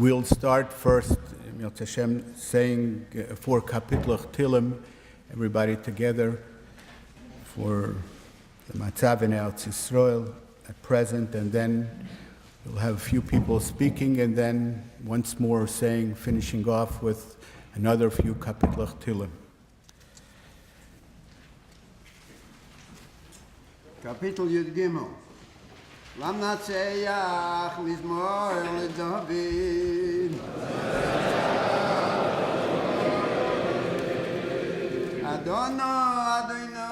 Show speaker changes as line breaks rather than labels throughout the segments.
We'll start first, Hashem, saying 4 Kapitlach Tilim, everybody together, for the Matzav in Eretz Yisrael at present, and then we'll have a few people speaking, and then once more finishing off with another few Kapitlach Tilim.
Kapitel Yud Gimel. Lam natseach mizmor leDavid. Adono, Adono,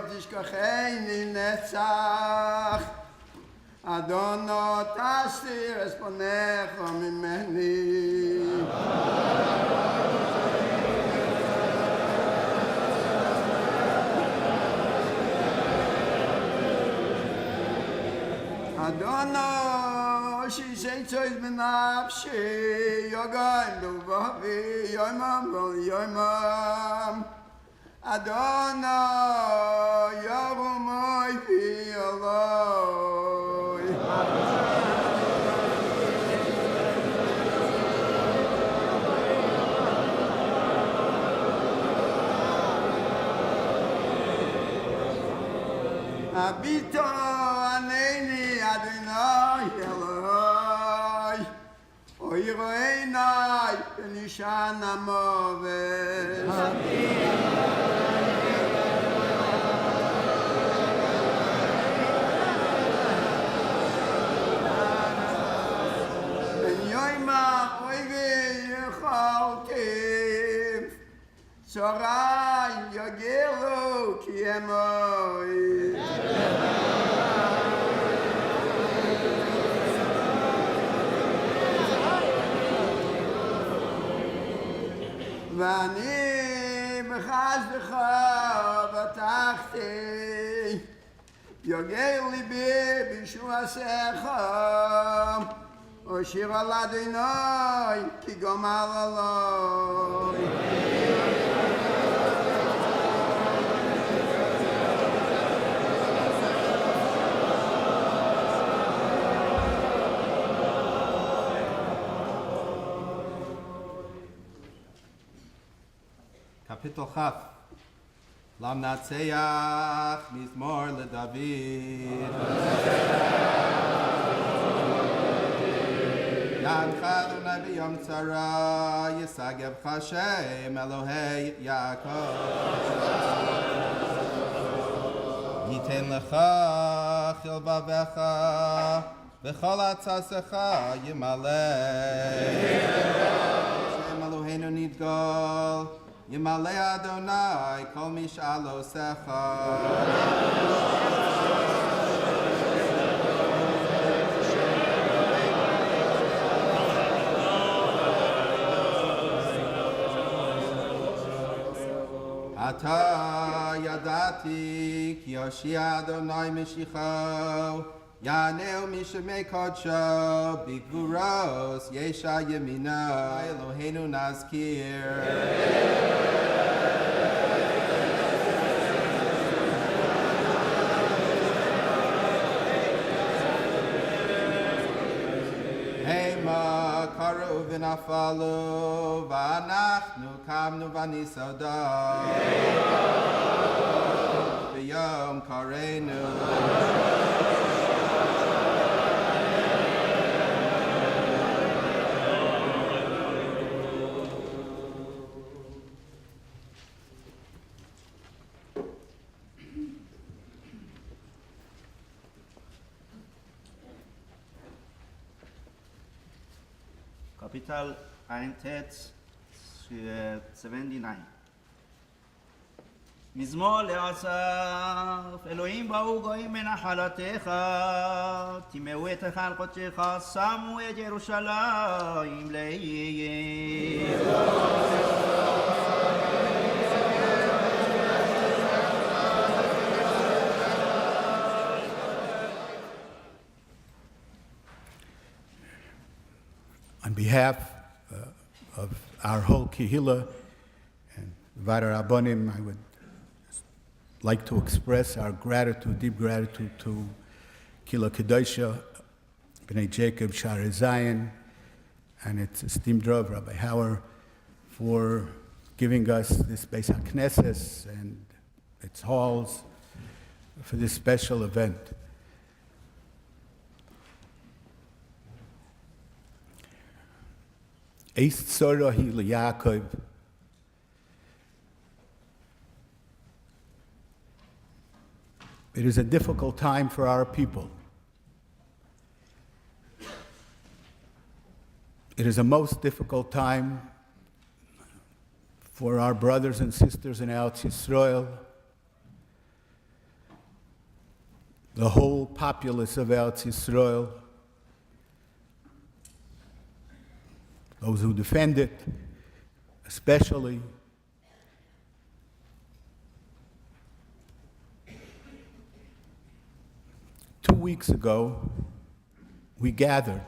tishkacheini netzach. Adono, tastir es ponecha mimeni. Adono, she said to his menafshi, Yogaim Duvavi, Yoimam. Adono, Yavumoi Pi Eloi. Abito Aneni Adonai Eloi, Oiroenai Benishan Amoves. Ben Yoima Oive Yechalkim, Sorai Yagelu Kiemoi. ואני בחסדך בטחתי, יוגע ליבי בישועתך, אשיר על אדוני כי גמל עלי.
Kapitel Chaf. Lam natseach mizmor leDavid. Yancha Adonai b'yom tzara, Yisagev Hashem Elohei Yaakov. Yiten lecha chilvavecha, v'chol atzasecha yimalei. Hashem Eloheinu nidgol, Yimalei Adonai kol mish'alosecha. Ata yadati ki Yoshia Adonai Meshicho, Yaneu Mishemei Kodsho, Bigvuros Yesha Yemino, Eloheinu Nazkir. Hema karu v'nafalu, v'anachnu kamnu v'nisodo. V'yom karenu.
Kapitel 1 text 79. מזמור לאסף, אלוהים באו גויים מנחלתך, טימאו את היכל קודשך, שמו את ירושלים לעיר.
On behalf of our whole Kehillah and Vadar Rabbanim, I would like to express our gratitude, deep gratitude to Kehillah Kedosha, B'nai Jacob, Sha'arei Zion, and its esteemed Rav, Rabbi Hauer, for giving us this Beis HaKnesses and its halls for this special event. Eist Tzora hi LeYaakov. It is a difficult time for our people. It is a most difficult time for our brothers and sisters in Eretz Yisrael, the whole populace of Eretz Yisrael, those who defend it, especially. Two weeks ago, we gathered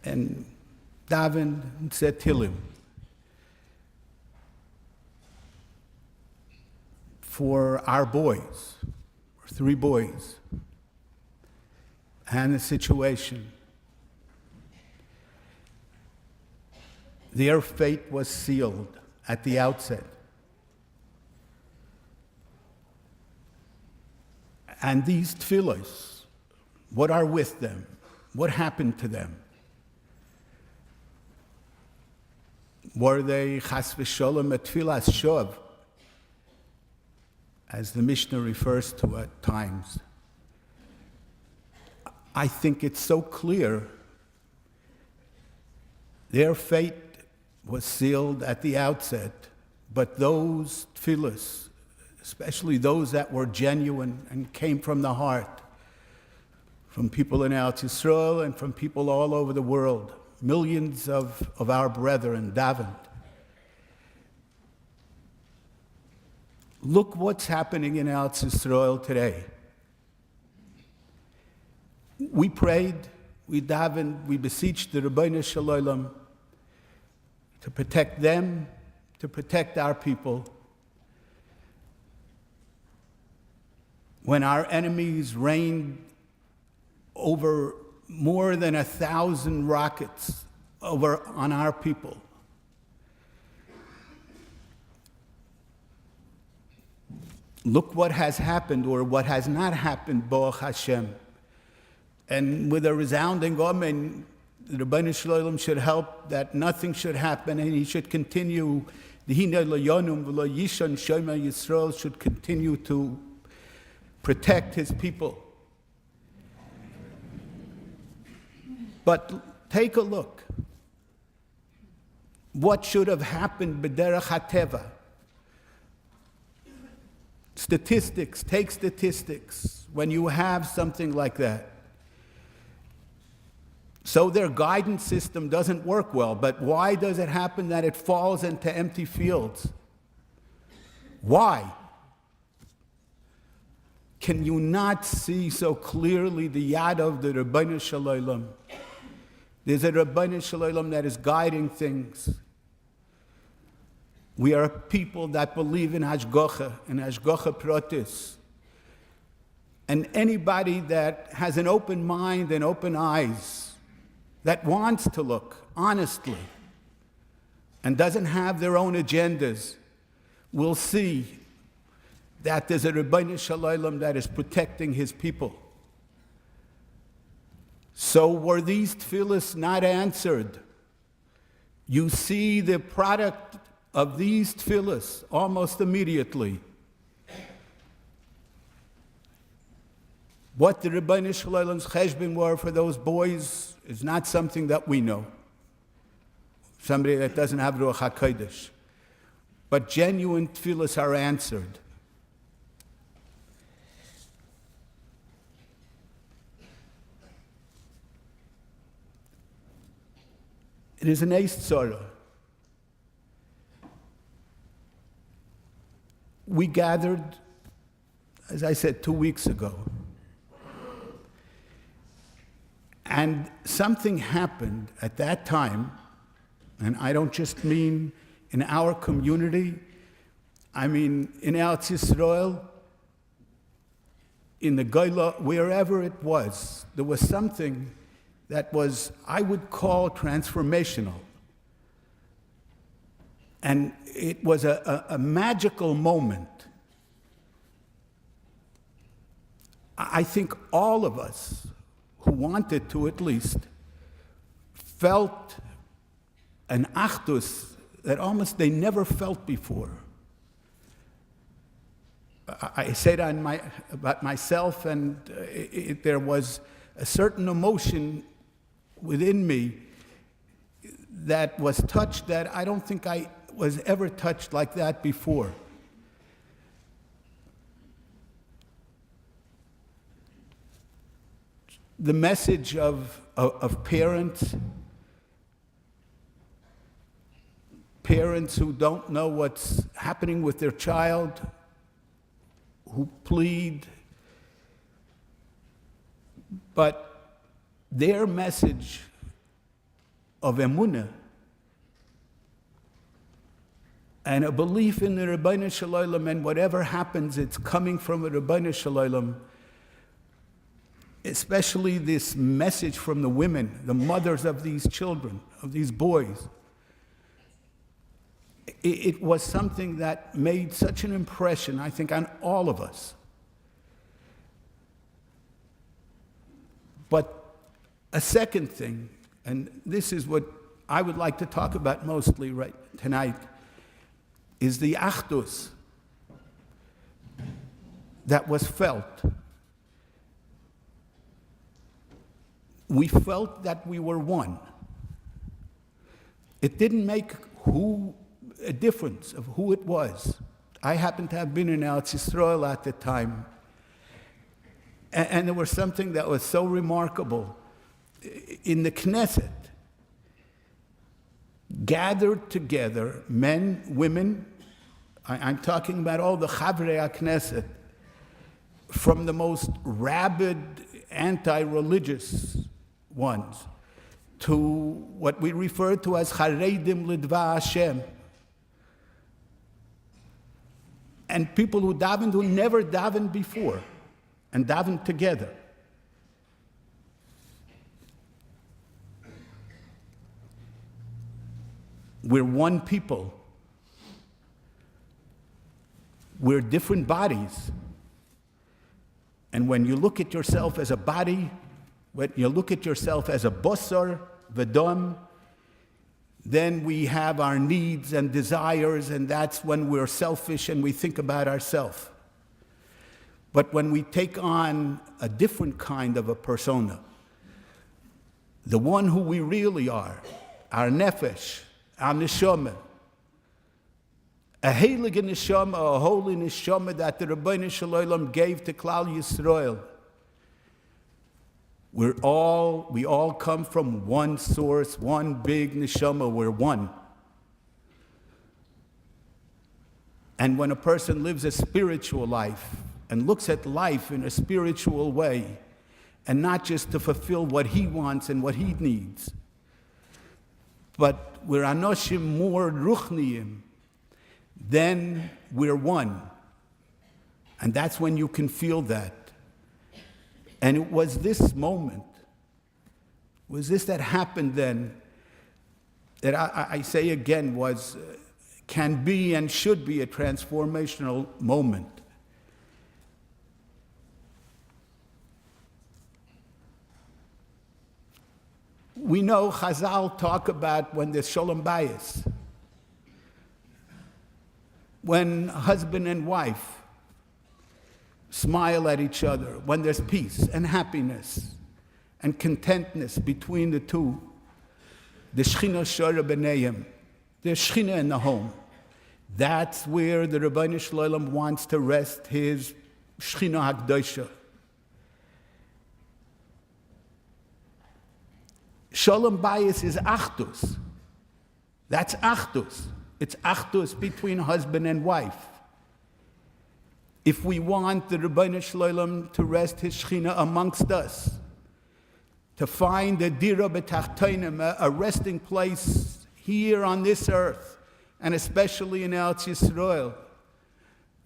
and davened and said Tehillim for our boys, our 3 boys, and the situation. Their fate was sealed at the outset. And these tefillos, what are with them? What happened to them? Were they chas v'sholem a tefillas shov, as the Mishnah refers to at times? I think it's so clear. Their fate was sealed at the outset, but those tefillas, especially those that were genuine and came from the heart, from people in Eretz Yisrael and from people all over the world, millions of our brethren davened. Look what's happening in Eretz Yisrael today. We prayed, we davened, we beseeched the Rebbeinu Shalom to protect them, to protect our people. When our enemies rained over more than 1,000 rockets over on our people, look what has happened or what has not happened, Baruch Hashem. And with a resounding amen, the Rebbeinu Shalom should help that nothing should happen, and he should continue, the Hina L'Yonum V'Lo Yishon Shema Yisrael should continue to protect his people. But take a look. What should have happened b'derech hateva? Statistics, take statistics when you have something like that. So their guidance system doesn't work well, but why does it happen that it falls into empty fields? Why? Can you not see so clearly the yad of the Rebbeinu Shalom? There's a Rebbeinu Shalom that is guiding things. We are a people that believe in Hashgacha, Pratis. And anybody that has an open mind and open eyes, that wants to look honestly and doesn't have their own agendas, will see that there's a Rebbeinu Shalom that is protecting his people. So were these tefillas not answered? You see the product of these tefillas almost immediately. What the Rebbeinu Shalom's cheshbon were for those boys is not something that we know. Somebody that doesn't have Ruach HaKodesh. But genuine tefillas are answered. It is an eist tzara. We gathered, as I said, 2 weeks ago. And something happened at that time, and I don't just mean in our community, I mean in Eretz Yisrael, in the Goyla, wherever it was, there was something that was, I would call, transformational. And it was a magical moment. I think all of us, who wanted to at least, felt an achdus that almost they never felt before. I say that about myself, and there was a certain emotion within me that was touched that I don't think I was ever touched like that before. The message of parents who don't know what's happening with their child, who plead, but their message of emunah and a belief in the Rebbeinu Shalom, and whatever happens, it's coming from the Rebbeinu Shalom. Especially this message from the women, the mothers of these children, of these boys. It was something that made such an impression, I think, on all of us. But a second thing, and this is what I would like to talk about mostly right tonight, is the achdus that was felt. We felt that we were one. It didn't make a difference of who it was. I happened to have been in Eretz Yisrael at the time, and there was something that was so remarkable. In the Knesset, gathered together, men, women, I'm talking about all the Chavrei HaKnesset, from the most rabid, anti-religious ones, to what we refer to as Charedim Lidva Hashem, and people who davened, who never davened before, and davened together. We're one people. We're different bodies. And when you look at yourself as a body, when you look at yourself as a bosar, v'dom, then we have our needs and desires, and that's when we're selfish and we think about ourselves. But when we take on a different kind of a persona, the one who we really are, our nefesh, our neshama, a heilige neshama, a holy neshama that the Rebbeinu Shalom gave to Klal Yisrael. We all come from one source, one big neshama, we're one. And when a person lives a spiritual life and looks at life in a spiritual way, and not just to fulfill what he wants and what he needs, but we're anoshim more ruchniim, then we're one. And that's when you can feel that. And it was this moment, was this that happened then, that I say again can be and should be a transformational moment. We know Chazal talk about when there's shalom bayis, when husband and wife smile at each other, when there's peace and happiness and contentness between the two, the Shechina Shora B'neihem, there's Shechina in the home. That's where the Rebbeinu Shalom wants to rest his Shechina HaKdosha. Shalom Bayis is Achdus. That's Achdus. It's Achdus between husband and wife. If we want the Rebbeinu Shalom to rest his Shechina amongst us, to find a dira b'tachtonim, a resting place here on this earth, and especially in Eretz Yisrael,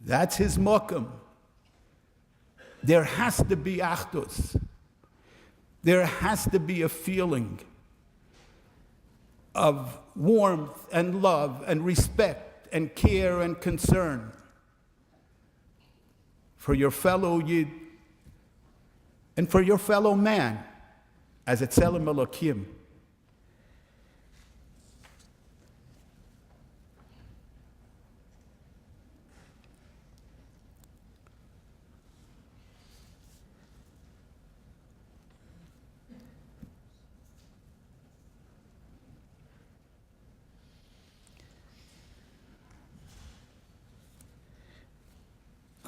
that's his mokum. There has to be Achdus. there has to be a feeling of warmth and love and respect and care and concern for your fellow Yid and for your fellow man as a Tzelem Elokim.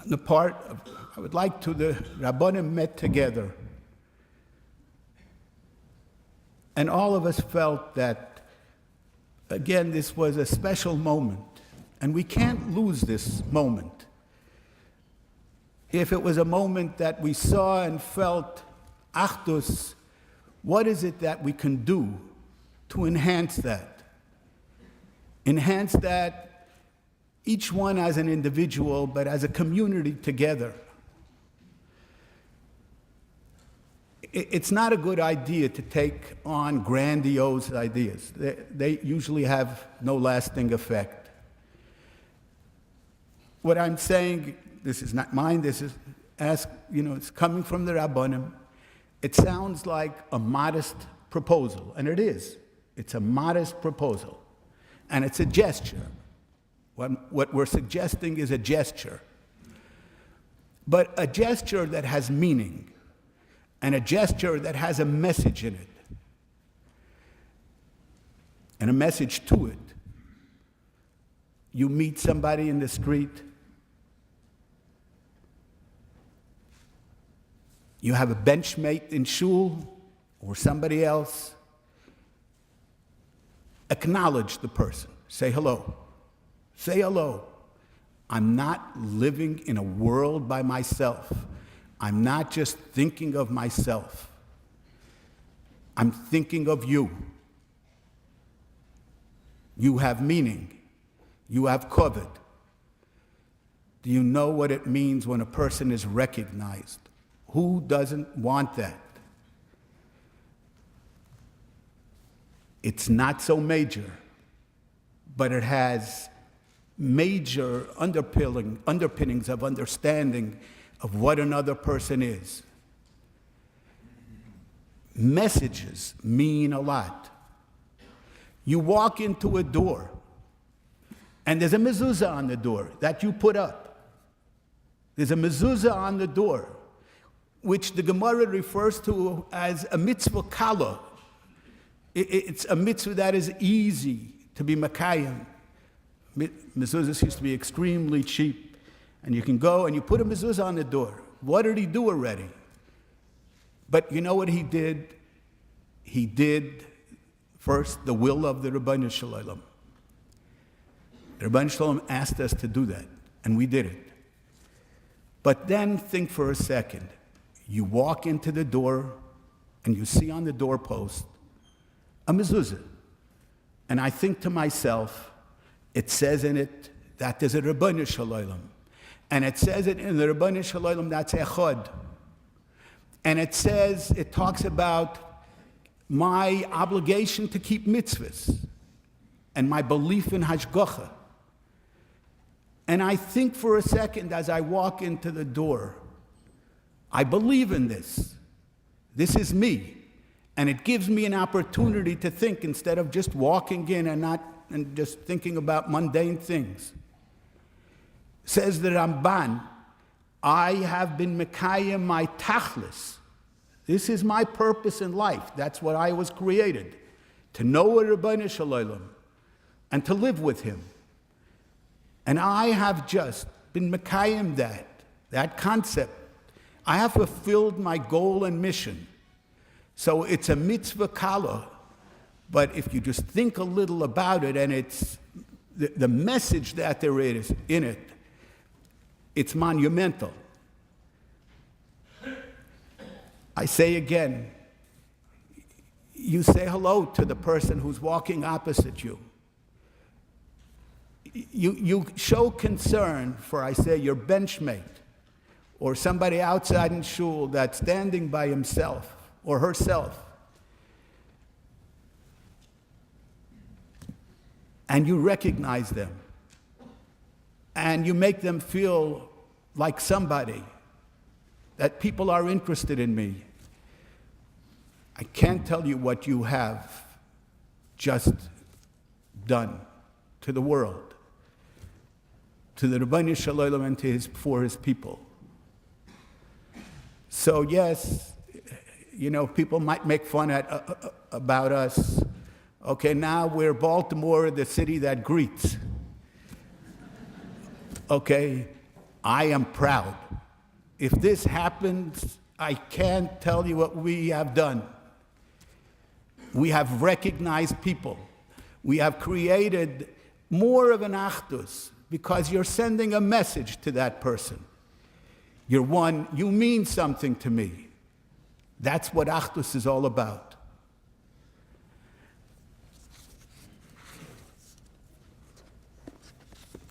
The part of, I would like to, the Rabbanim met together, and all of us felt that, again, this was a special moment, and we can't lose this moment. If it was a moment that we saw and felt, Achdus, what is it that we can do to enhance that? Enhance that each one as an individual, but as a community together. It's not a good idea to take on grandiose ideas. They usually have no lasting effect. What I'm saying, this is not mine, this is it's coming from the Rabbanim. It sounds like a modest proposal, and it is. It's a modest proposal, and it's a gesture. What we're suggesting is a gesture, but a gesture that has meaning, and a gesture that has a message in it, and a message to it. You meet somebody in the street, you have a benchmate in shul, or somebody else, acknowledge the person, say hello. Say hello. I'm not living in a world by myself. I'm not just thinking of myself. I'm thinking of you. You have meaning. You have kavod. Do you know what it means when a person is recognized? Who doesn't want that? It's not so major, but it has major underpinnings of understanding of what another person is. Messages mean a lot. You walk into a door, and there's a mezuzah on the door that you put up. There's a mezuzah on the door, which the Gemara refers to as a mitzvah kala. It's a mitzvah that is easy to be makayim. Mezuzahs used to be extremely cheap. And you can go and you put a mezuzah on the door. What did he do already? But you know what he did? He did first the will of the Rebbeinu Shalom. The Rebbeinu Shalom asked us to do that, and we did it. But then think for a second. You walk into the door and you see on the doorpost a mezuzah. And I think to myself, it says in it that there's a Rebbeinu Shalom. And it says it in the Rebbeinu Shalom that's echad. And it talks about my obligation to keep mitzvahs and my belief in hashgacha. And I think for a second as I walk into the door, I believe in this. This is me. And it gives me an opportunity to think instead of just walking in and just thinking about mundane things. Says the Ramban, I have been mekayem my tachlis. This is my purpose in life. That's what I was created. To know a Rebbeinu Shalom and to live with him. And I have just been mekayem that concept. I have fulfilled my goal and mission. So it's a mitzvah kala, but if you just think a little about it, and it's the message that there is in it, it's monumental. I say again, you say hello to the person who's walking opposite you. You show concern for, I say, your benchmate, or somebody outside in shul that's standing by himself. or herself, and you recognize them, and you make them feel like somebody, that people are interested in me, I can't tell you what you have just done to the world, to the Rebbeinu Shalom and for his people. So yes, people might make fun about us. Okay, now we're Baltimore, the city that greets. Okay, I am proud. If this happens, I can't tell you what we have done. We have recognized people. We have created more of an achdus because you're sending a message to that person. You're one, you mean something to me. That's what achdus is all about.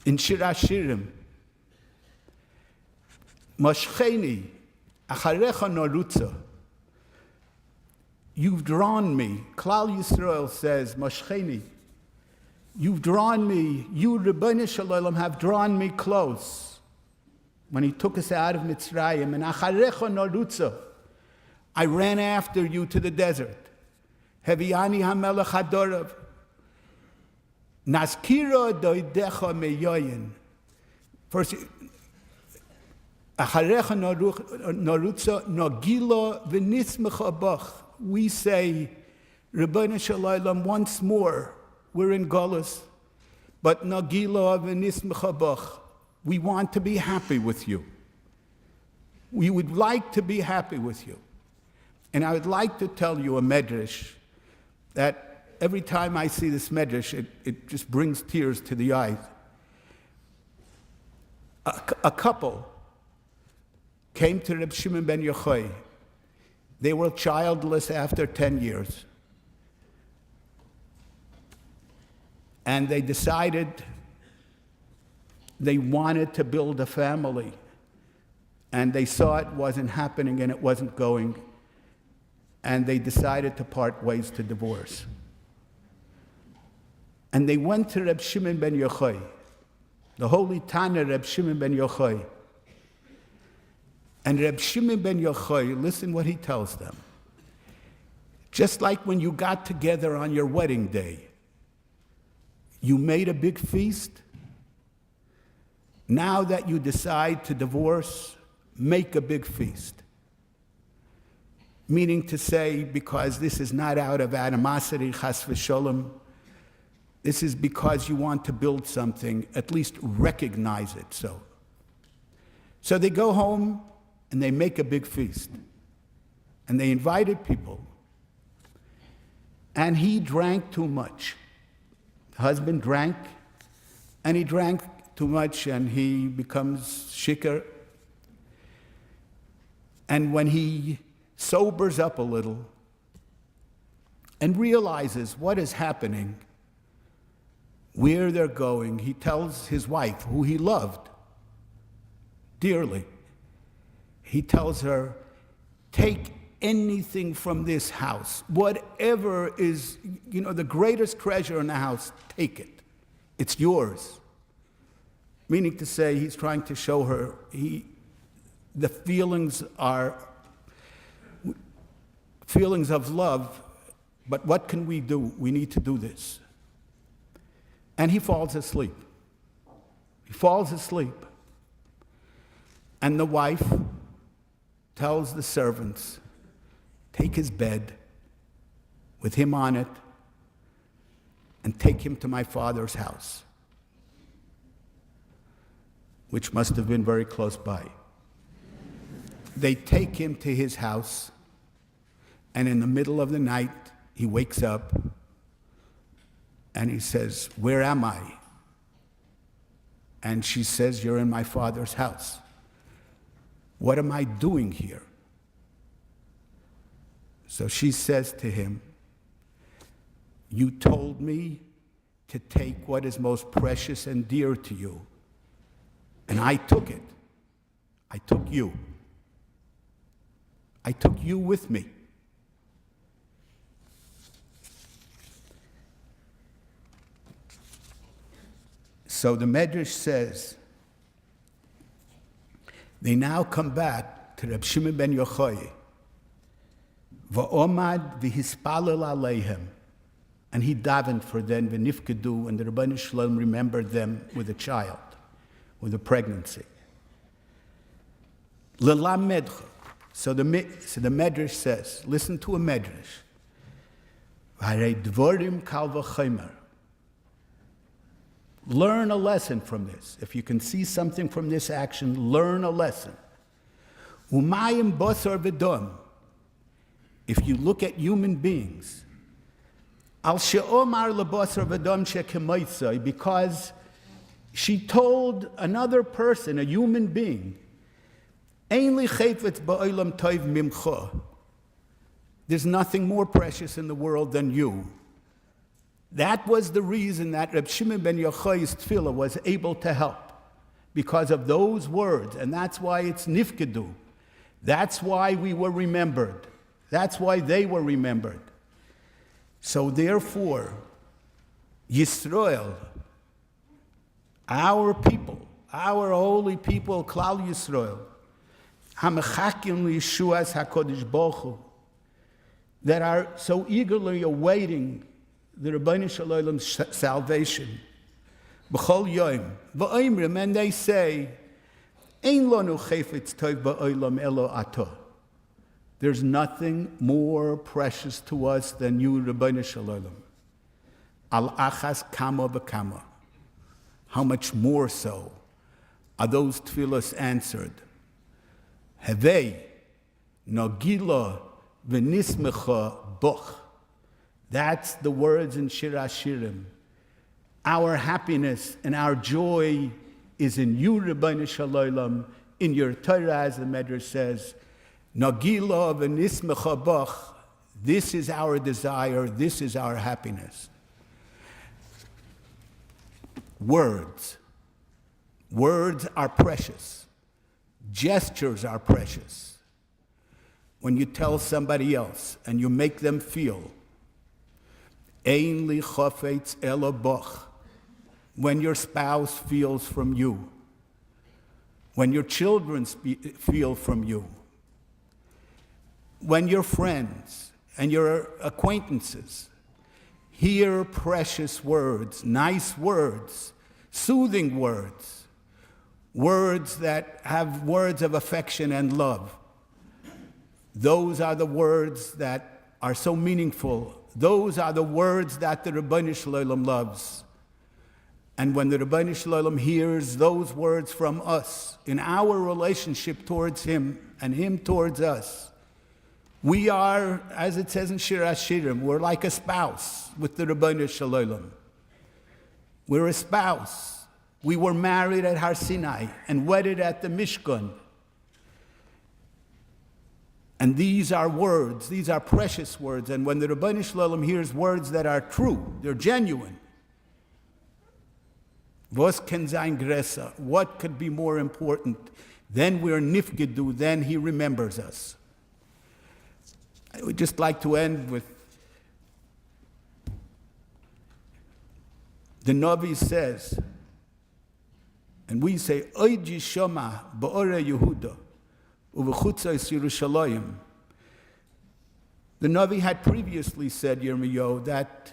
In Shir Hashirim, Moshcheni, acharecha norutza. You've drawn me. Klal Yisrael says, Moshcheni, you've drawn me. You, Rebbeinu Shalom, have drawn me close. When he took us out of Mitzrayim, and acharecha norutza, I ran after you to the desert. Heviani hamelech hadorav. Naskira doidecha meyoyin. First, acharecha norutza nogila v'nismecha bach. We say, Rebbeinu Shalom, once more, we're in Golus, but nogila v'nismecha bach. We want to be happy with you. We would like to be happy with you. And I would like to tell you a medrash that every time I see this medrash, it just brings tears to the eyes. A couple came to Reb Shimon ben Yochai. They were childless after 10 years. And they decided they wanted to build a family. And they saw it wasn't happening and it wasn't going. And they decided to part ways, to divorce. And they went to Reb Shimon ben Yochai, the holy Tana Reb Shimon ben Yochai. And Reb Shimon ben Yochai, listen what he tells them. Just like when you got together on your wedding day, you made a big feast. Now that you decide to divorce, make a big feast. Meaning to say, because this is not out of animosity, chas v'sholem, this is because you want to build something, at least recognize it so. So they go home and they make a big feast. And they invited people. And he drank too much. The husband drank, and he drank too much, and he becomes shikar. And when he sobers up a little and realizes what is happening, where they're going, he tells his wife, who he loved dearly, he tells her, take anything from this house, whatever is, the greatest treasure in the house, take it. It's yours. Meaning to say, he's trying to show her, the feelings are feelings of love, but what can we do? We need to do this. And he falls asleep. He falls asleep. And the wife tells the servants, take his bed with him on it and take him to my father's house, which must have been very close by. They take him to his house, and in the middle of the night, he wakes up and he says, where am I? And she says, you're in my father's house. What am I doing here? So she says to him, you told me to take what is most precious and dear to you, and I took it. I took you. I took you with me. So the Medrash says, they now come back to Reb Shimon ben Yochai. Va'omad v'hispalel aleihem. And he davened for them, v'nifkedu, and the Rebbeinu Shalom remembered them with a child, with a pregnancy. L'lamedcha. So the Medrash says, listen to a Medrash. V'harei dvorim kal v'chaymer. Learn a lesson from this. If you can see something from this action, learn a lesson. Umayim basar v'dom. If you look at human beings, al she'omar lebasar v'dom she'kemoitzai, because she told another person, a human being, ein li chayfetz ba'olam tov mimcha. There's nothing more precious in the world than you. That was the reason that Reb Shimon ben Yochai's tefillah was able to help, because of those words, and that's why it's nifkedu. That's why we were remembered. That's why they were remembered. So therefore, Yisrael, our people, our holy people, Klal Yisrael, Hamechakim Yeshuas HaKodesh Baruch Hu, that are so eagerly awaiting the Rebbeinu Shalom's salvation, B'chol Yom, V'oimrim, and they say, Ein lanu chayfetz tov ba'olam elo atah. There's nothing more precious to us than you, Rebbeinu Shalom. Al achas kama v'kama. How much more so are those tefillos answered? Hevei nagila v'nismecha boch. That's the words in Shir HaShirim. Our happiness and our joy is in you, Rebbeinu Shalom, in your Torah, as the Medrash says, Nagila v'nismecha bach. This is our desire, this is our happiness. Words. Words are precious. Gestures are precious. When you tell somebody else and you make them feel, Ein li chafetz elo bach. When your spouse feels from you, when your children feel from you, when your friends and your acquaintances hear precious words, nice words, soothing words, words that have words of affection and love. Those are the words that are so meaningful. Those are the words that the Rebbeinu Shalom loves. And when the Rebbeinu Shalom hears those words from us in our relationship towards Him and Him towards us, we are, as it says in Shir HaShirim, we're like a spouse with the Rebbeinu Shalom. We're a spouse. We were married at Har Sinai and wedded at the Mishkan. And these are words, these are precious words. And when the Rebbeinu Shalom hears words that are true, they're genuine, Was ken sein größer? What could be more important? Then we're nifgedu, then He remembers us. I would just like to end with the Navi says, and we say, Oid Yishoma ba'ore Yehuda uvechutzos Yerushalayim. The Navi had previously said, Yirmiyahu, that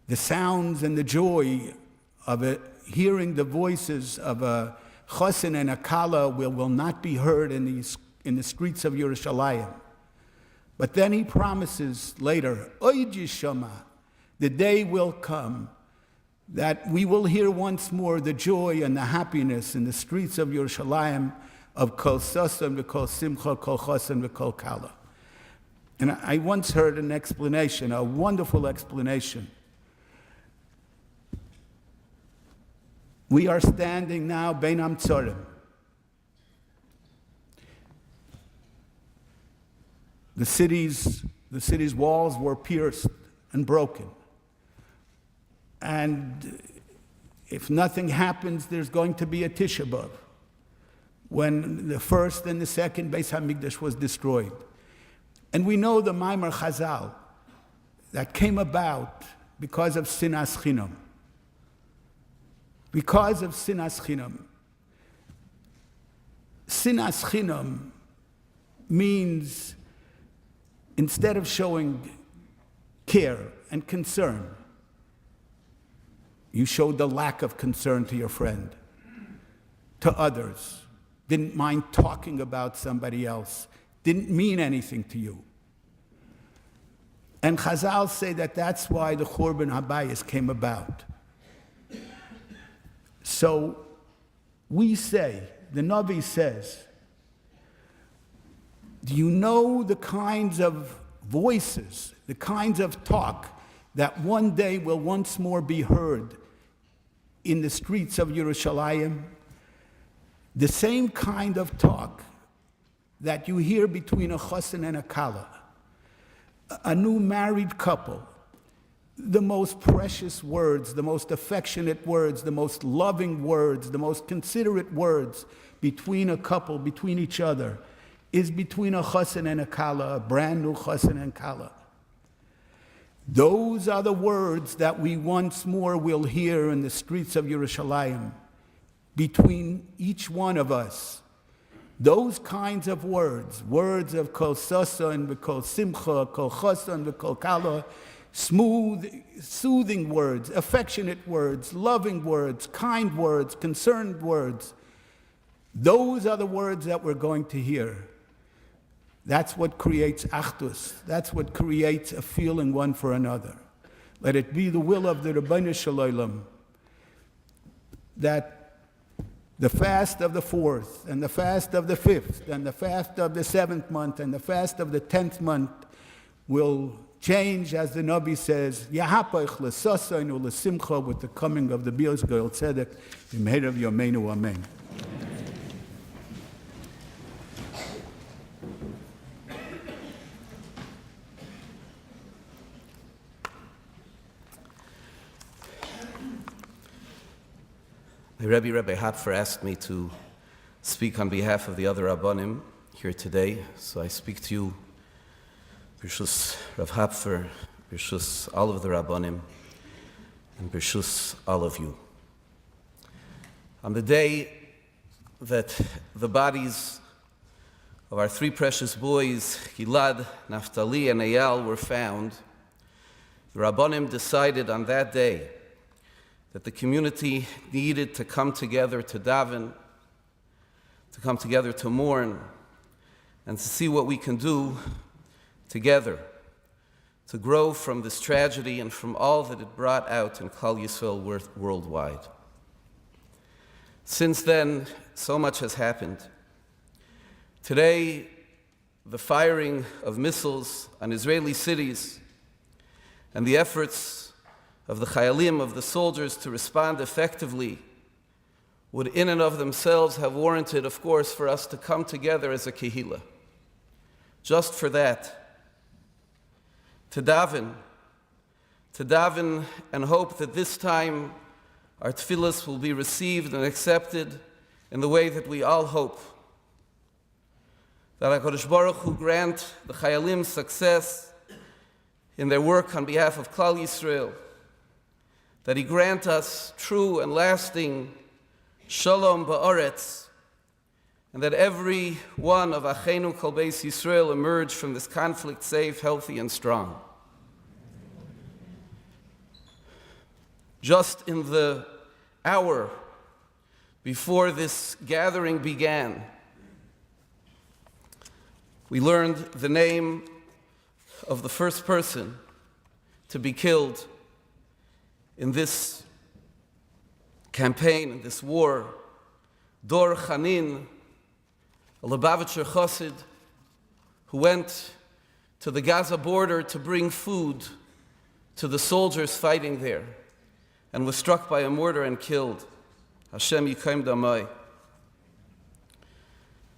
the sounds and the joy of it, hearing the voices of a chosin and a kala will not be heard in the streets of Yerushalayim. But then he promises later, Oid Yishoma, the day will come that we will hear once more the joy and the happiness in the streets of Yerushalayim of Kol Sasan v'Kol Simcha, Kol Chosan v'Kol Kala. And I once heard an explanation, a wonderful explanation. We are standing now Bein Hamtzorim. The city's walls were pierced and broken. And if nothing happens, there's going to be a Tisha B'Av, when the first and the second Beis HaMikdash was destroyed. And we know the Maimar Chazal that came about because of Sinas Chinam. because of sinas chinam. Sinas chinam means instead of showing care and concern, you showed the lack of concern to your friend, to others, didn't mind talking about somebody else, didn't mean anything to you. And Chazal say that that's why the Churban Habayis came about. So we say, the Navi says, do you know the kinds of voices, the kinds of talk that one day will once more be heard in the streets of Yerushalayim? The same kind of talk that you hear between a chassan and a kala, a new married couple, the most precious words, the most affectionate words, the most loving words, the most considerate words between a couple, between each other, is between a chassan and a kala, a brand new chassan and kala. Those are the words that we once more will hear in the streets of Yerushalayim, between each one of us. Those kinds of words, words of kol sasan, kol simcha, kol chasan, kol kala, smooth, soothing words, affectionate words, loving words, kind words, concerned words. Those are the words that we're going to hear. That's what creates achdus. That's what creates a feeling one for another. Let it be the will of the Rebbeinu Shalom that the fast of the 4th, and the fast of the 5th, and the fast of the 7th month, and the fast of the 10th month will change, as the Nabi says, Yahapach l'sasainu l'simcha, with the coming of the Bios Goel Tzedek, Imheir of Yomeinu, Amen.
The Rebbe Hapfer asked me to speak on behalf of the other Rabbanim here today, so I speak to you, B'rshus Rav Hapfer, B'rshus all of the Rabbanim, and B'rshus all of you. On the day that the bodies of our 3 precious boys, Gilad, Naftali, and Eyal, were found, the Rabbanim decided on that day that the community needed to come together to daven, to come together to mourn, and to see what we can do together to grow from this tragedy and from all that it brought out in Klal Yisrael worldwide. Since then, so much has happened. Today, the firing of missiles on Israeli cities and the efforts of the chayalim, of the soldiers, to respond effectively would in and of themselves have warranted, of course, for us to come together as a kehillah. Just for that. To daven and hope that this time our tefillas will be received and accepted in the way that we all hope. That HaKadosh Baruch Hu grant the chayalim success in their work on behalf of Klal Yisrael. That He grant us true and lasting shalom ba'aretz, and that every one of Achenu Kol Beis Yisrael emerge from this conflict safe, healthy, and strong. Just in the hour before this gathering began, we learned the name of the first person to be killed in this campaign, in this war, Dor Chanin, a Lubavitcher Chassid, who went to the Gaza border to bring food to the soldiers fighting there, and was struck by a mortar and killed. Hashem Yikaim Damai.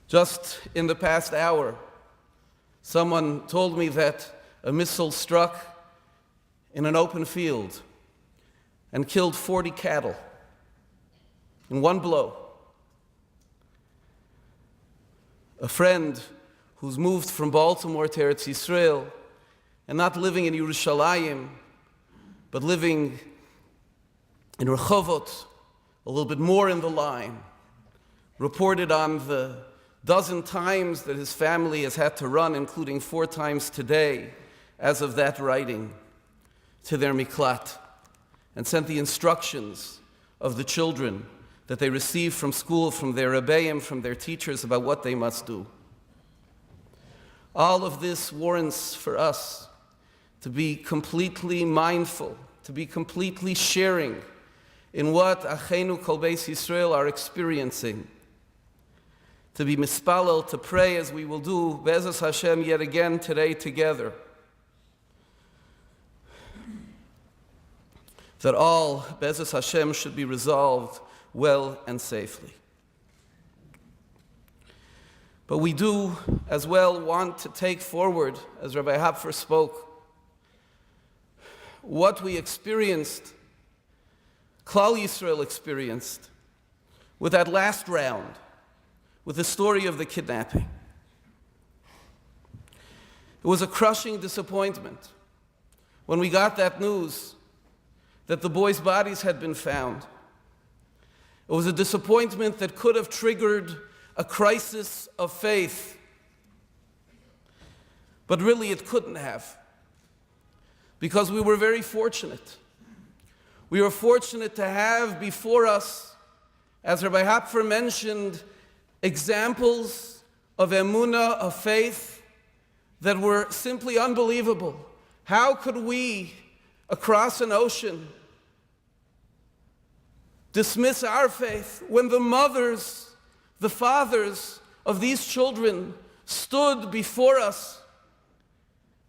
Just in the past hour, someone told me that a missile struck in an open field and killed 40 cattle in one blow. A friend who's moved from Baltimore to Eretz Yisrael and not living in Yerushalayim, but living in Rehovot, a little bit more in the line, reported on the dozen times that his family has had to run, including 4 times today, as of that writing, to their miklat, and sent the instructions of the children that they received from school, from their rebbeim, from their teachers about what they must do. All of this warrants for us to be completely mindful, to be completely sharing in what Achenu Kol Beis Yisrael are experiencing, to be mispalel, to pray as we will do, Be'ezus Hashem, yet again today together, that all, Be'ezus Hashem, should be resolved well and safely. But we do as well want to take forward, as Rabbi Hapfer spoke, what we experienced, Klal Yisrael experienced, with that last round, with the story of the kidnapping. It was a crushing disappointment when we got that news that the boys' bodies had been found. It was a disappointment that could have triggered a crisis of faith, but really it couldn't have, because we were very fortunate. We were fortunate to have before us, as Rabbi Hapfer mentioned, examples of emunah, of faith, that were simply unbelievable. How could we, across an ocean, dismiss our faith when the mothers, the fathers of these children stood before us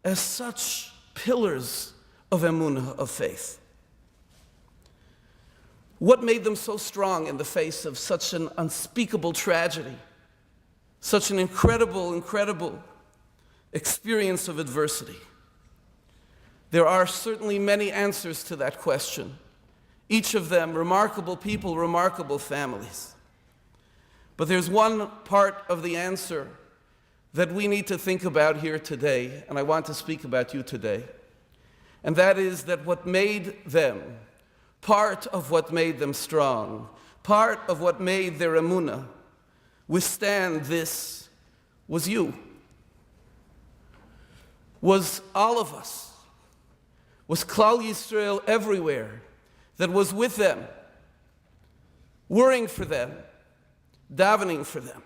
as such pillars of emunah, of faith? What made them so strong in the face of such an unspeakable tragedy, such an incredible, incredible experience of adversity? There are certainly many answers to that question. Each of them remarkable people, remarkable families. But there's one part of the answer that we need to think about here today, and I want to speak about you today. And that is that what made them, part of what made them strong, part of what made their emunah withstand this, was you, was all of us, was Klal Yisrael everywhere that was with them, worrying for them, davening for them.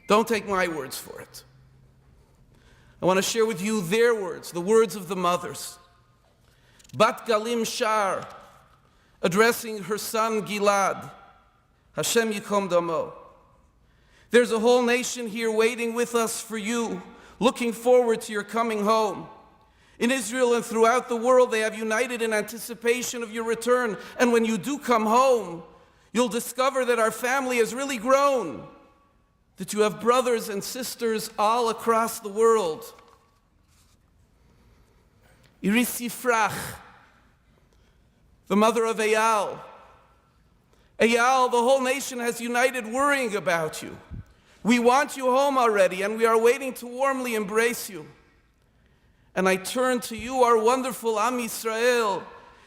Don't take my words for it. I want to share with you their words, the words of the mothers. Bat Galim Shar, addressing her son Gilad, Hashem Yikom Damo. There's a whole nation here waiting with us for you, looking forward to your coming home. In Israel and throughout the world, they have united in anticipation of your return. And when you do come home, you'll discover that our family has really grown, that you have brothers and sisters all across the world. Iris Yifrach, the mother of Eyal. Eyal, the whole nation has united worrying about you. We want you home already, and we are waiting to warmly embrace you. And I turn to you, our wonderful Am Yisrael.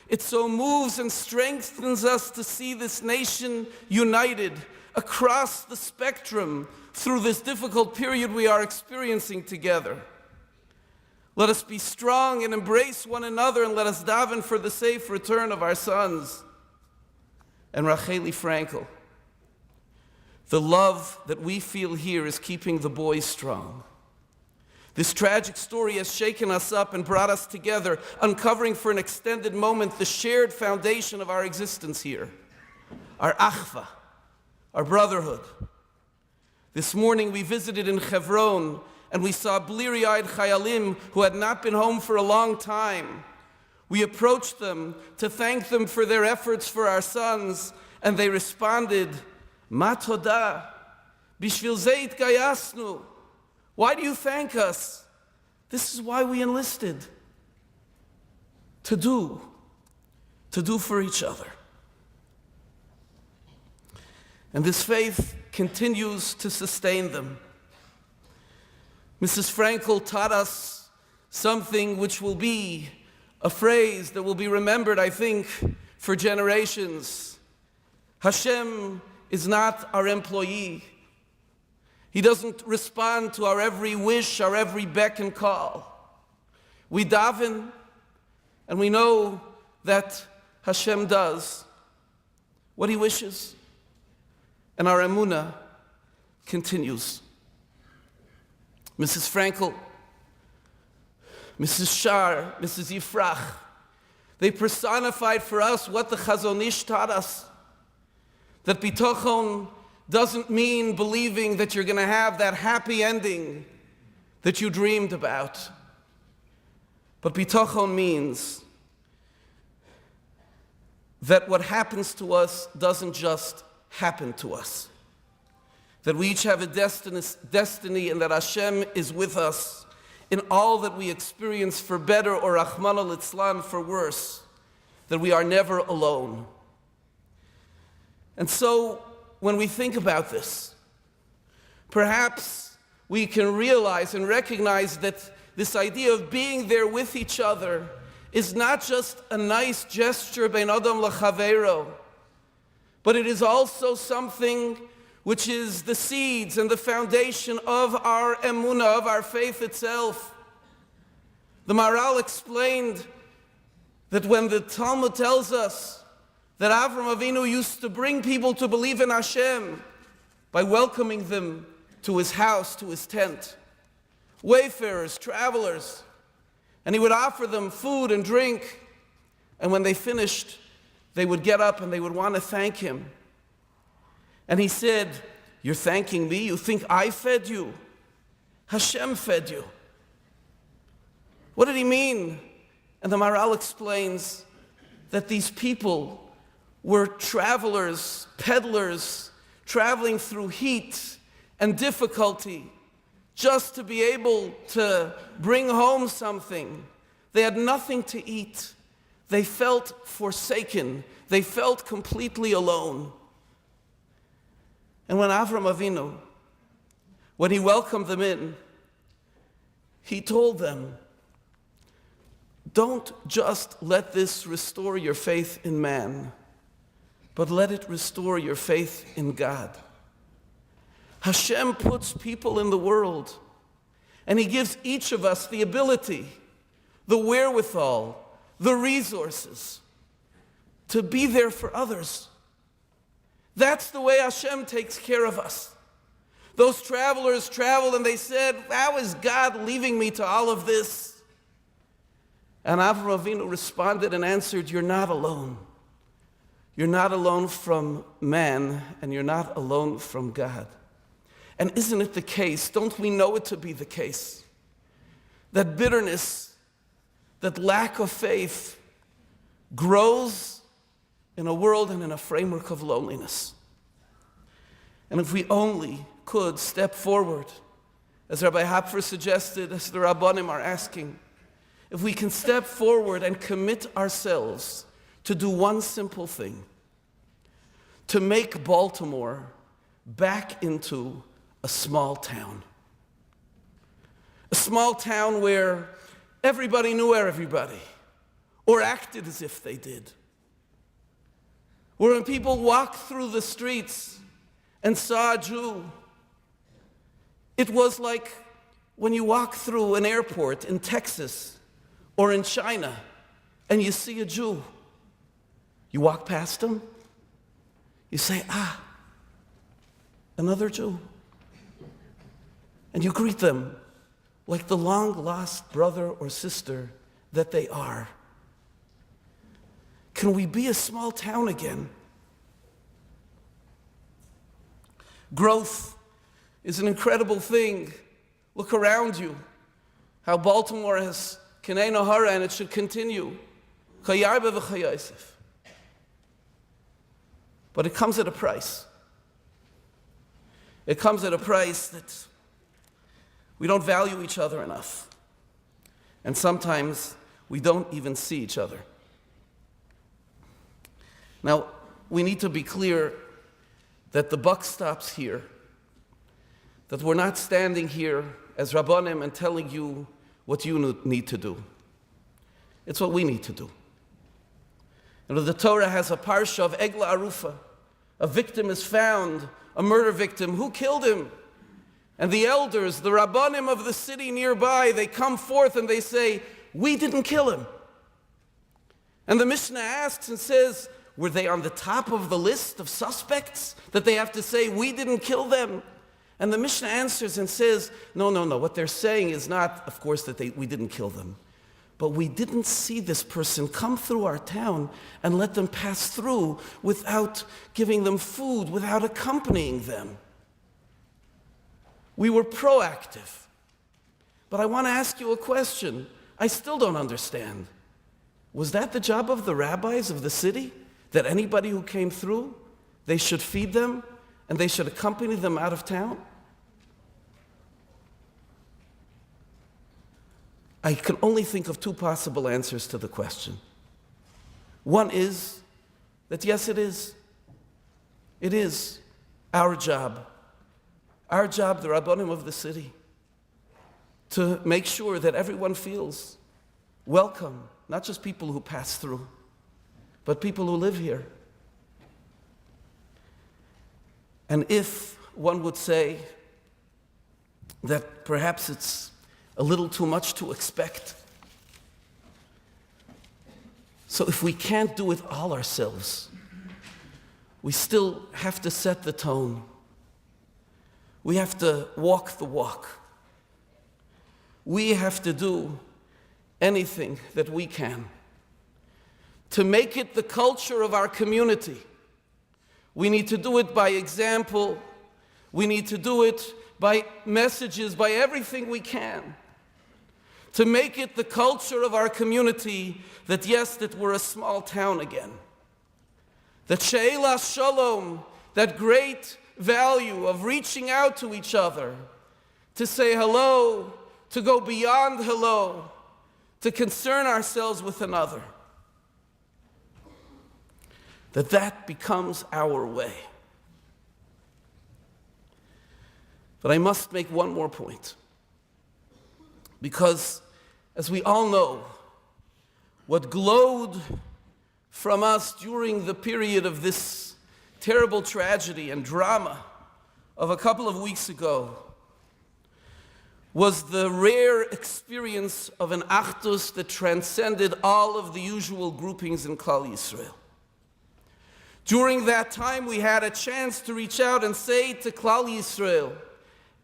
It so moves and strengthens us to see this nation united across the spectrum through this difficult period we are experiencing together. Let us be strong and embrace one another, and let us daven for the safe return of our sons. And Racheli Frankel, the love that we feel here is keeping the boys strong. This tragic story has shaken us up and brought us together, uncovering for an extended moment the shared foundation of our existence here, our achva, our brotherhood. This morning we visited in Hebron, and we saw bleary-eyed chayalim who had not been home for a long time. We approached them to thank them for their efforts for our sons, and they responded, Ma toda, bishvil ze itgayasnu. Why do you thank us? This is why we enlisted. To do for each other. And this faith continues to sustain them. Mrs. Frankel taught us something which will be a phrase that will be remembered, I think, for generations. Hashem is not our employee. He doesn't respond to our every wish, our every beck and call. We daven, and we know that Hashem does what He wishes. And our emunah continues. Mrs. Frankel, Mrs. Shar, Mrs. Yifrach, they personified for us what the Chazon Ish taught us. That bitachon doesn't mean believing that you're going to have that happy ending that you dreamed about. But bitachon means that what happens to us doesn't just happen to us. That we each have a destiny and that Hashem is with us in all that we experience, for better or Rahman al-Islam, for worse. That we are never alone. And so, when we think about this, perhaps we can realize and recognize that this idea of being there with each other is not just a nice gesture bein adam l'chaveiro, but it is also something which is the seeds and the foundation of our emunah, of our faith itself. The Maharal explained that when the Talmud tells us that Avram Avinu used to bring people to believe in Hashem by welcoming them to his house, to his tent, wayfarers, travelers, and he would offer them food and drink, and when they finished, they would get up and they would want to thank him. And he said, "You're thanking me? You think I fed you? Hashem fed you." What did he mean? And the Maharal explains that these people were travelers, peddlers, traveling through heat and difficulty just to be able to bring home something. They had nothing to eat. They felt forsaken. They felt completely alone. And when Avram Avinu, when he welcomed them in, he told them, don't just let this restore your faith in man, but let it restore your faith in God. Hashem puts people in the world, and he gives each of us the ability, the wherewithal, the resources to be there for others. That's the way Hashem takes care of us. Those travelers traveled and they said, how is God leaving me to all of this? And Avram Avinu responded and answered, you're not alone. You're not alone from man, and you're not alone from God. And isn't it the case, don't we know it to be the case, that bitterness, that lack of faith grows in a world and in a framework of loneliness? And if we only could step forward, as Rabbi Hapfer suggested, as the Rabbanim are asking, if we can step forward and commit ourselves to do one simple thing, to make Baltimore back into a small town. A small town where everybody knew everybody, or acted as if they did. Where when people walked through the streets and saw a Jew, it was like when you walk through an airport in Texas or in China and you see a Jew. You walk past him, you say, another Jew. And you greet them like the long-lost brother or sister that they are. Can we be a small town again? Growth is an incredible thing. Look around you, how Baltimore has Kinei Nahara, and it should continue. But it comes at a price. It comes at a price that we don't value each other enough. And sometimes we don't even see each other. Now, we need to be clear that the buck stops here. That we're not standing here as Rabbanim and telling you what you need to do. It's what we need to do. The Torah has a parsha of Egla Arufa. A victim is found, a murder victim. Who killed him? And the elders, the rabbanim of the city nearby, they come forth and they say, we didn't kill him. And the Mishnah asks and says, were they on the top of the list of suspects that they have to say, we didn't kill them? And the Mishnah answers and says, no. What they're saying is not, of course, that we didn't kill them. But we didn't see this person come through our town and let them pass through without giving them food, without accompanying them. We were proactive. But I want to ask you a question. I still don't understand. Was that the job of the rabbis of the city? That anybody who came through, they should feed them and they should accompany them out of town? I can only think of two possible answers to the question. One is that yes, it is. It is our job, the Rabbanim of the city, to make sure that everyone feels welcome, not just people who pass through, but people who live here. And if one would say that perhaps it's a little too much to expect, so if we can't do it all ourselves, we still have to set the tone. We have to walk the walk. We have to do anything that we can to make it the culture of our community. We need to do it by example. We need to do it by messages, by everything we can, to make it the culture of our community that yes, that we're a small town again. That She'ela Shalom, that great value of reaching out to each other, to say hello, to go beyond hello, to concern ourselves with another. That becomes our way. But I must make one more point. Because, as we all know, what glowed from us during the period of this terrible tragedy and drama of a couple of weeks ago was the rare experience of an achdus that transcended all of the usual groupings in Klal Yisrael. During that time, we had a chance to reach out and say to Klal Yisrael,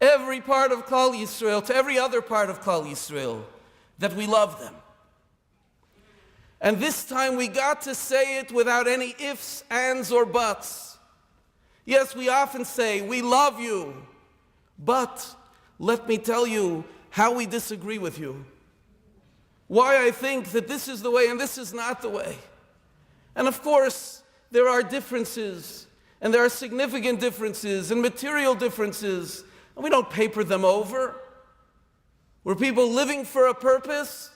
every part of Klal Yisrael, to every other part of Klal Yisrael, that we love them. And this time we got to say it without any ifs, ands, or buts. Yes, we often say, we love you, but let me tell you how we disagree with you. Why I think that this is the way and this is not the way. And of course, there are differences, and there are significant differences and material differences, and we don't paper them over. We're people living for a purpose,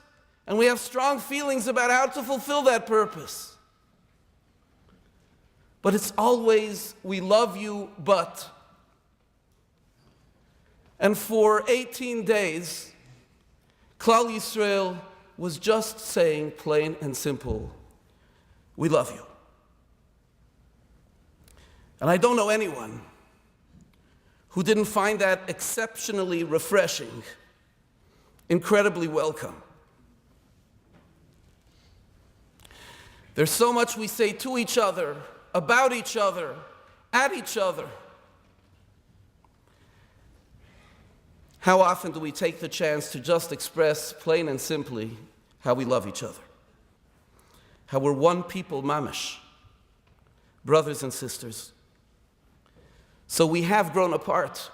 and we have strong feelings about how to fulfill that purpose. But it's always, we love you, but. And for 18 days, Klal Yisrael was just saying, plain and simple, we love you. And I don't know anyone who didn't find that exceptionally refreshing, incredibly welcome. There's so much we say to each other, about each other, at each other. How often do we take the chance to just express plain and simply how we love each other? How we're one people, mamash, brothers and sisters. So we have grown apart.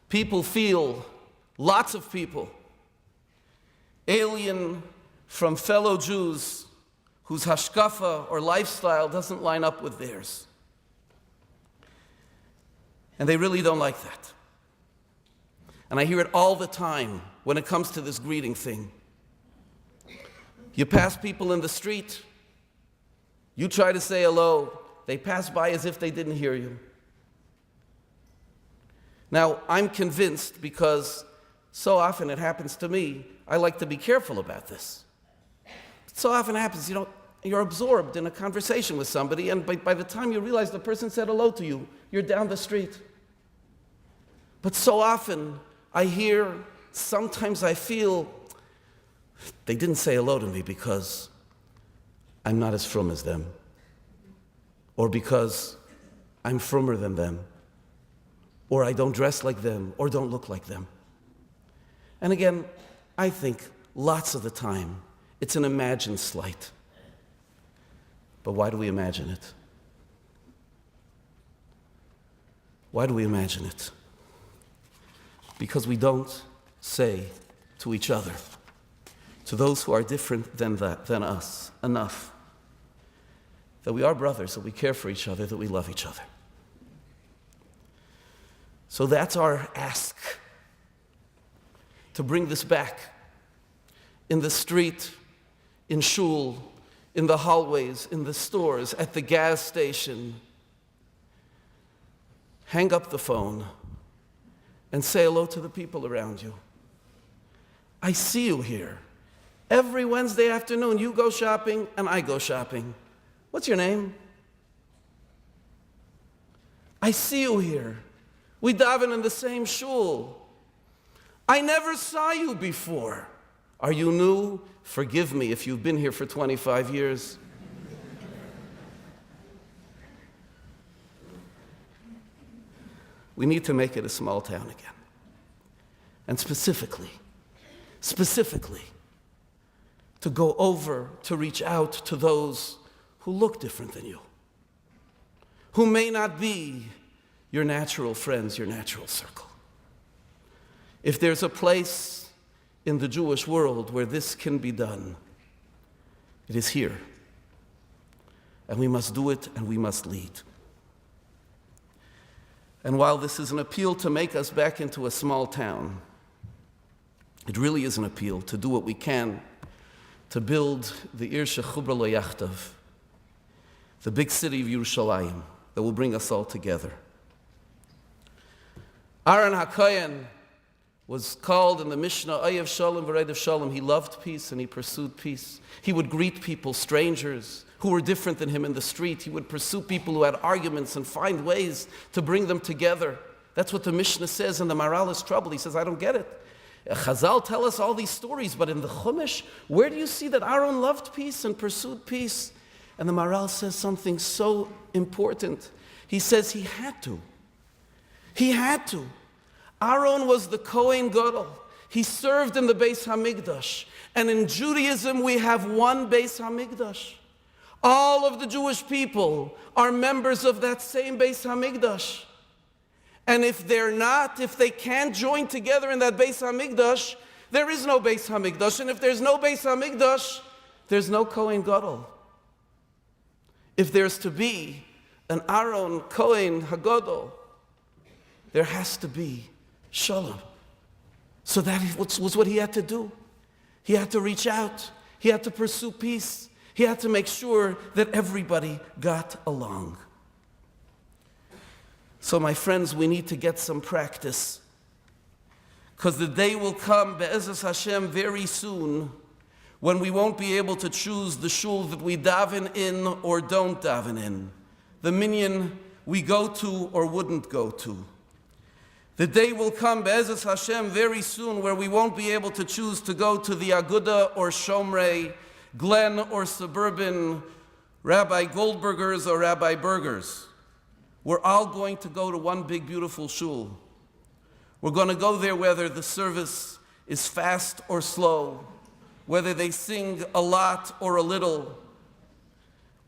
People feel, lots of people, alien from fellow Jews whose hashkafa or lifestyle doesn't line up with theirs. And they really don't like that. And I hear it all the time when it comes to this greeting thing. You pass people in the street, you try to say hello, they pass by as if they didn't hear you. Now, I'm convinced, because so often it happens to me, I like to be careful about this. So often it happens, you're absorbed in a conversation with somebody, and by the time you realize the person said hello to you, you're down the street. But so often I hear, sometimes I feel, they didn't say hello to me because I'm not as frum as them, or because I'm frummer than them, or I don't dress like them, or don't look like them. And again, I think lots of the time it's an imagined slight. But why do we imagine it? Why do we imagine it? Because we don't say to each other, to those who are different than us, enough, that we are brothers, that we care for each other, that we love each other. So that's our ask, to bring this back in the street, in shul, in the hallways, in the stores, at the gas station. Hang up the phone and say hello to the people around you. I see you here. Every Wednesday afternoon, you go shopping and I go shopping. What's your name? I see you here. We daven in the same shul. I never saw you before. Are you new? Forgive me if you've been here for 25 years. We need to make it a small town again. And specifically, to go over, to reach out to those who look different than you, who may not be your natural friends, your natural circle. If there's a place in the Jewish world where this can be done, it is here. And we must do it, and we must lead. And while this is an appeal to make us back into a small town, it really is an appeal to do what we can to build the Ir Shechubra Lo Yachtav, the big city of Yerushalayim that will bring us all together. Aaron HaKohen was called in the Mishnah, Oyev Shalom V'Reidev Shalom. He loved peace and he pursued peace. He would greet people, strangers, who were different than him in the street. He would pursue people who had arguments and find ways to bring them together. That's what the Mishnah says, and the Maral is troubled. He says, I don't get it. Chazal tell us all these stories, but in the Chumash, where do you see that Aaron loved peace and pursued peace? And the Maral says something so important. He says he had to. He had to. Aaron was the Kohen Gadol. He served in the Beis HaMikdash. And in Judaism, we have one Beis HaMikdash. All of the Jewish people are members of that same Beis HaMikdash. And if they're not, if they can't join together in that Beis HaMikdash, there is no Beis HaMikdash. And if there's no Beis HaMikdash, there's no Kohen Gadol. If there's to be an Aaron Kohen HaGadol, there has to be Shalom. So that was what he had to do. He had to reach out. He had to pursue peace. He had to make sure that everybody got along. So my friends, we need to get some practice, because the day will come, Be'ezus Hashem, very soon, when we won't be able to choose the shul that we daven in or don't daven in, the minyan we go to or wouldn't go to. The day will come, Be'ezus Hashem, very soon, where we won't be able to choose to go to the Aguda or Shomrei, Glen or Suburban, Rabbi Goldberger's or Rabbi Berger's. We're all going to go to one big, beautiful shul. We're going to go there whether the service is fast or slow, whether they sing a lot or a little.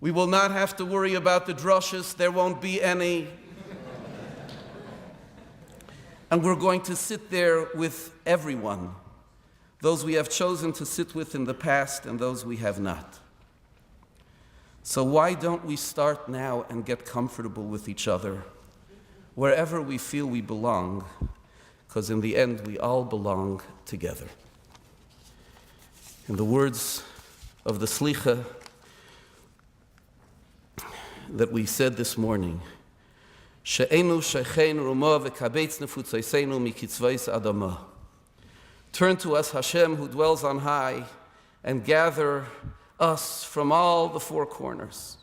We will not have to worry about the drushes. There won't be any. And we're going to sit there with everyone, those we have chosen to sit with in the past and those we have not. So why don't we start now and get comfortable with each other, wherever we feel we belong, because in the end we all belong together. In the words of the Slicha that we said this morning, She'enu shechein rumah v'kabetz nefutzoseinu mikitzvos adamah. Turn to us, Hashem, who dwells on high, and gather us from all the four corners.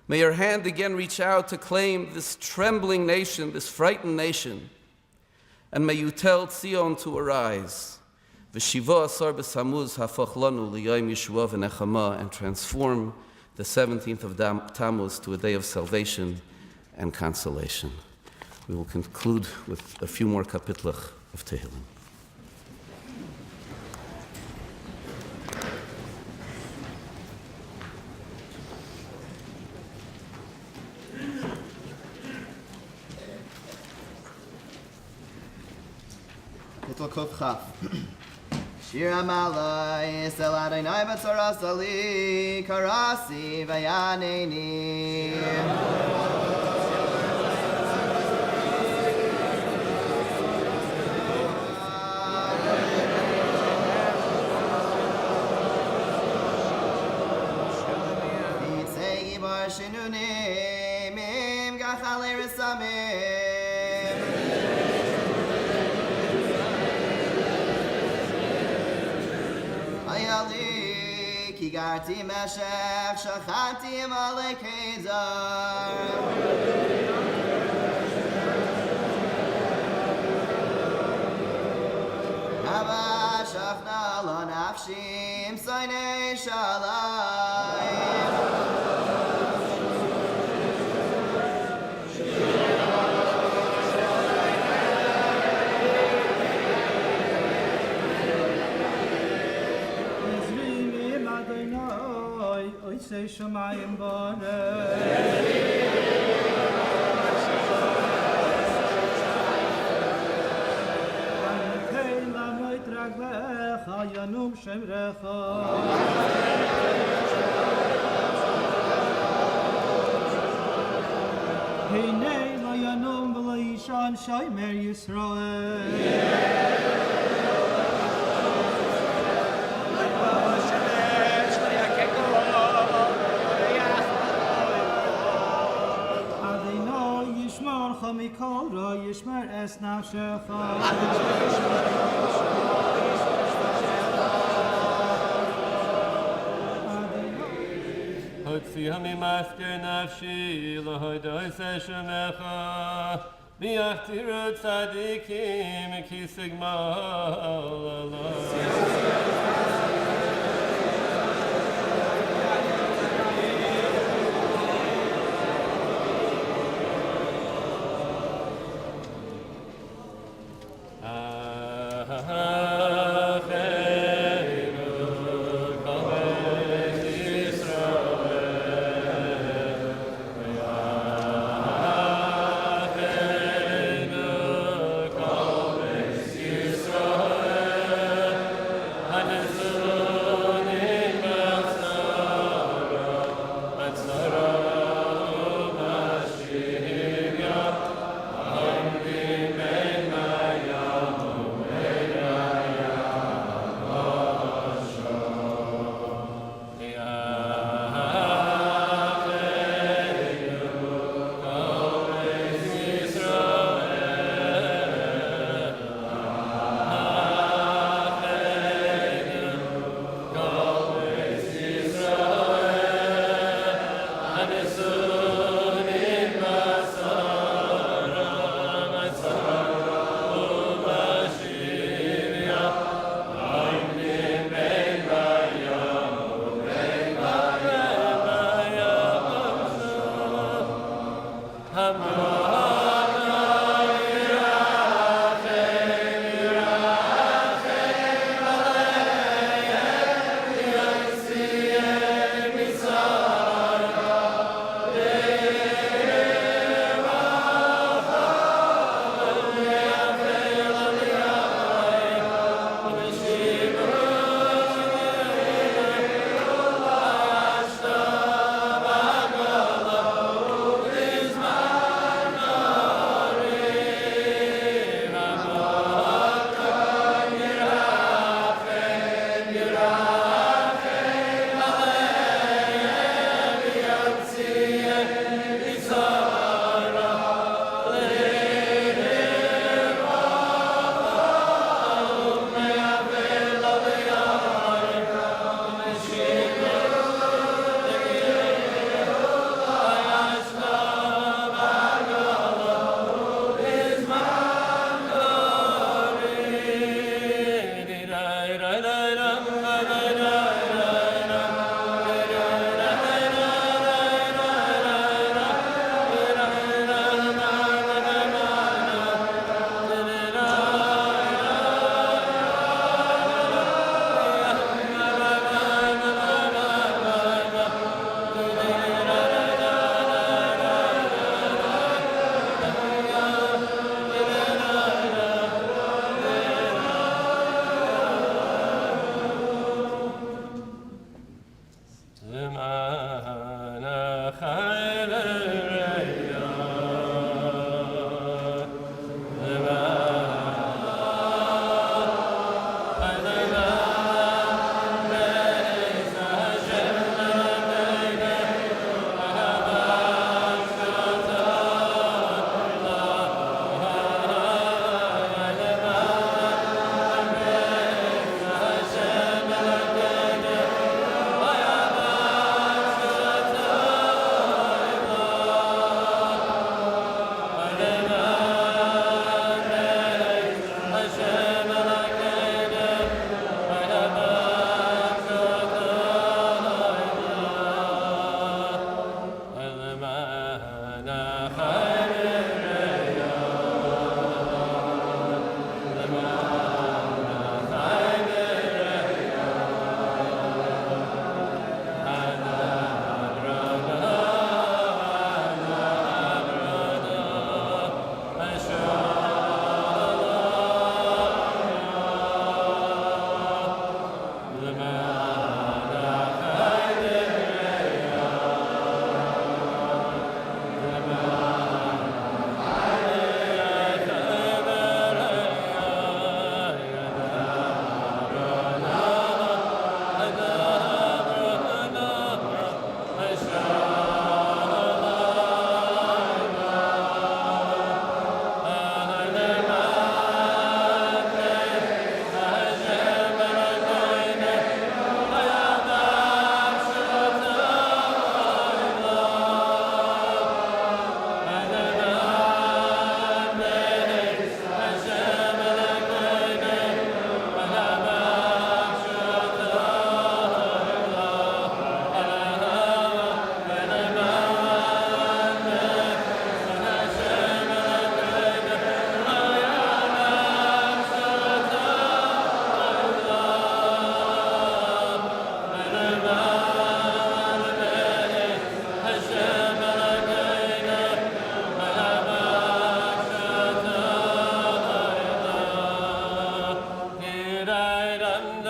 May your hand again reach out to claim this trembling nation, this frightened nation, and may you tell Zion to arise, and transform the 17th of Tammuz to a day of salvation and consolation. We will conclude with a few more kapitlach of Tehillim.
Kapitel Kuf Chaf. Shir Amalai, Sel Adonai B'tzoras Ali, Karasi V'yaneni. Yitzei Bar Shinuni, Mim Gachale Resamim. Ayali, ki garti meshech, shachati amalek Hava shachna lo nafshim, soinei shalayim.
Say Shemayim Bareh. Hey, Lamoit Raglecha, Yanum Shemrecha. Hey, Nei, La Yanum V'la Yishan Shaimer Yisrael. Mikol Ra Yishmer Es Nafshecha.
Hotzi hami masker nafshi lahoidoi seshemecha biachtiru tzadikim ki sigmal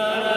Ara